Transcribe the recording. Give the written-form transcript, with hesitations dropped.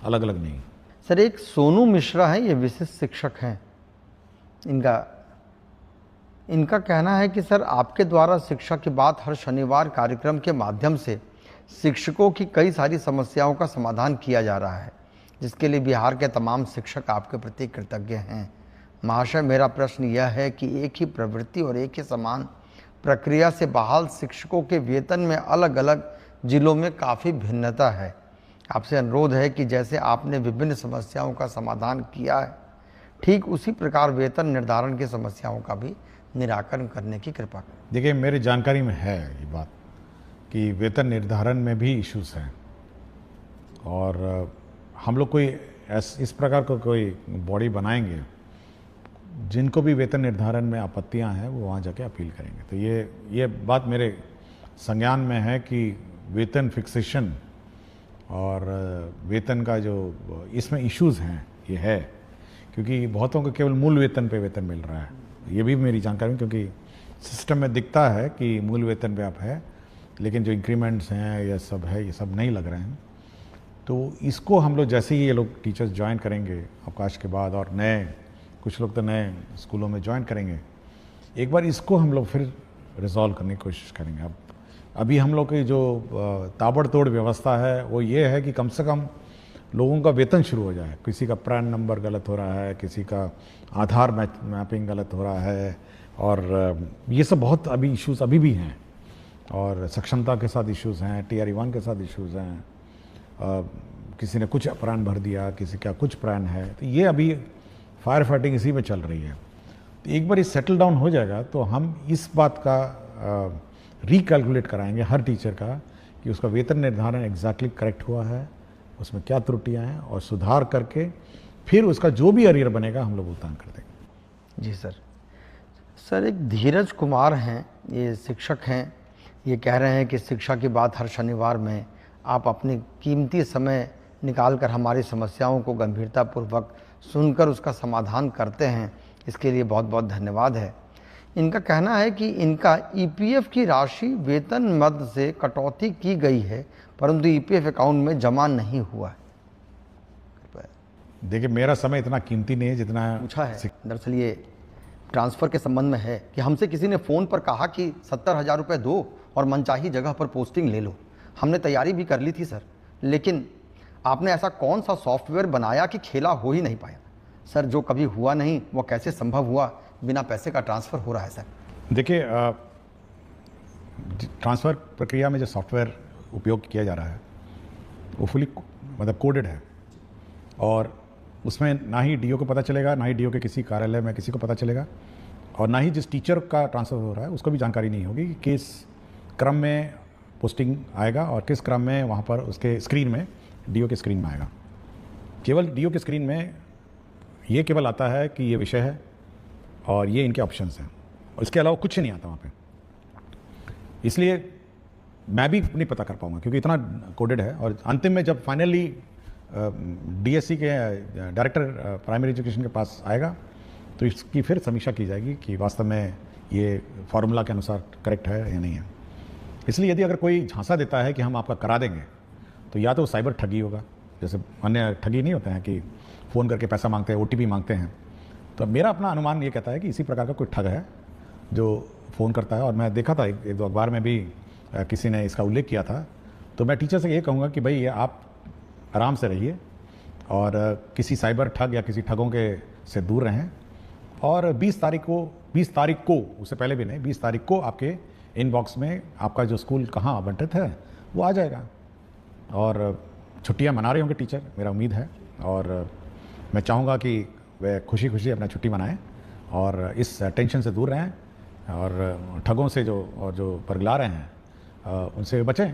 अलग अलग नहीं। सर, एक सोनू मिश्रा है, ये विशिष्ट शिक्षक हैं, इनका कहना है कि सर आपके द्वारा शिक्षा की बात हर शनिवार कार्यक्रम के माध्यम से शिक्षकों की कई सारी समस्याओं का समाधान किया जा रहा है, जिसके लिए बिहार के तमाम शिक्षक आपके प्रति कृतज्ञ हैं। महाशय, मेरा प्रश्न यह है कि एक ही प्रवृत्ति और एक ही समान प्रक्रिया से बहाल शिक्षकों के वेतन में अलग अलग जिलों में काफ़ी भिन्नता है। आपसे अनुरोध है कि जैसे आपने विभिन्न समस्याओं का समाधान किया है, ठीक उसी प्रकार वेतन निर्धारण की समस्याओं का भी निराकरण करने की कृपा करें। देखिए, मेरी जानकारी में है ये बात कि वेतन निर्धारण में भी इश्यूज हैं, और हम लोग कोई इस प्रकार का कोई बॉडी बनाएंगे जिनको भी वेतन निर्धारण में आपत्तियां हैं वो वहाँ जाके अपील करेंगे। तो ये बात मेरे संज्ञान में है कि वेतन फिक्सेशन और वेतन का जो इसमें इश्यूज हैं ये है, क्योंकि बहुतों को केवल मूल वेतन पे वेतन मिल रहा है। ये भी मेरी जानकारी में, क्योंकि सिस्टम में दिखता है कि मूल वेतन पे आप है, लेकिन जो इंक्रीमेंट्स हैं ये सब है, ये सब नहीं लग रहे हैं। तो इसको हम लोग जैसे ही ये लोग टीचर्स ज्वाइन करेंगे अवकाश के बाद, और कुछ लोग तो नए स्कूलों में ज्वाइन करेंगे, एक बार इसको हम लोग फिर रिजॉल्व करने की कोशिश करेंगे। अभी हम लोग की जो ताबड़तोड़ व्यवस्था है वो ये है कि कम से कम लोगों का वेतन शुरू हो जाए। किसी का प्रान नंबर गलत हो रहा है, किसी का आधार मैपिंग गलत हो रहा है, और ये सब बहुत अभी इश्यूज अभी भी हैं, और सक्षमता के साथ इश्यूज हैं, TRE1 के साथ इश्यूज हैं, किसी ने कुछ प्रान भर दिया, किसी का कुछ प्रान है। तो ये अभी फायर फाइटिंग इसी में चल रही है। तो एक बार ये सेटल डाउन हो जाएगा तो हम इस बात का रिकैलकुलेट कराएंगे हर टीचर का कि उसका वेतन निर्धारण एग्जैक्टली करेक्ट हुआ है, उसमें क्या त्रुटियां हैं, और सुधार करके फिर उसका जो भी अरियर बनेगा हम लोग भुगतान कर देंगे। जी सर। सर, एक धीरज कुमार हैं, ये शिक्षक हैं, ये कह रहे हैं कि शिक्षा की बात हर शनिवार में आप अपनी कीमती समय निकालकर हमारी समस्याओं को गंभीरतापूर्वक सुनकर उसका समाधान करते हैं, इसके लिए बहुत बहुत धन्यवाद है। इनका कहना है कि इनका EPF की राशि वेतन मद से कटौती की गई है, परंतु EPF अकाउंट में जमा नहीं हुआ है। देखिए, मेरा समय इतना कीमती नहीं है जितना पूछा है। दरअसल ये ट्रांसफ़र के संबंध में है कि हमसे किसी ने फ़ोन पर कहा कि 70,000 रुपये दो और मनचाही जगह पर पोस्टिंग ले लो। हमने तैयारी भी कर ली थी सर, लेकिन आपने ऐसा कौन सा सॉफ्टवेयर बनाया कि खेला हो ही नहीं पाया। सर, जो कभी हुआ नहीं वो कैसे संभव हुआ, बिना पैसे का ट्रांसफ़र हो रहा है सर। देखिए, ट्रांसफ़र प्रक्रिया में जो सॉफ्टवेयर उपयोग किया जा रहा है वो फुली मतलब कोडेड है, और उसमें ना ही DO को पता चलेगा, ना ही DO के किसी कार्यालय में किसी को पता चलेगा, और ना ही जिस टीचर का ट्रांसफ़र हो रहा है उसको भी जानकारी नहीं होगी कि किस क्रम में पोस्टिंग आएगा और किस क्रम में वहाँ पर उसके स्क्रीन में DO के स्क्रीन में आएगा। केवल DO के स्क्रीन में ये केवल आता है कि ये विषय है और ये इनके ऑप्शंस हैं, और इसके अलावा कुछ नहीं आता वहाँ पे। इसलिए मैं भी नहीं पता कर पाऊँगा क्योंकि इतना कोडेड है, और अंतिम में जब फाइनली DSC के डायरेक्टर प्राइमरी एजुकेशन के पास आएगा तो इसकी फिर समीक्षा की जाएगी कि वास्तव में ये फार्मूला के अनुसार करेक्ट है या नहीं है। इसलिए यदि अगर कोई झांसा देता है कि हम आपका करा देंगे तो या तो साइबर ठगी होगा, जैसे अन्य ठगी नहीं होते हैं कि फ़ोन करके पैसा मांगते हैं, OTP मांगते हैं। तो मेरा अपना अनुमान ये कहता है कि इसी प्रकार का कोई ठग है जो फ़ोन करता है, और मैं देखा था एक दो अखबार में भी किसी ने इसका उल्लेख किया था। तो मैं टीचर से ये कहूँगा कि भाई आप आराम से रहिए और किसी साइबर ठग या किसी ठगों के से दूर रहें, और 20 तारीख को उससे पहले भी नहीं, 20 तारीख को आपके इनबॉक्स में आपका जो स्कूल कहाँ आवंटित है वो आ जाएगा, और छुट्टियां मना रहे होंगे टीचर, मेरा उम्मीद है। और मैं चाहूँगा कि वे खुशी खुशी अपना छुट्टी मनाएं और इस टेंशन से दूर रहें, और ठगों से जो परगला रहे हैं उनसे बचें।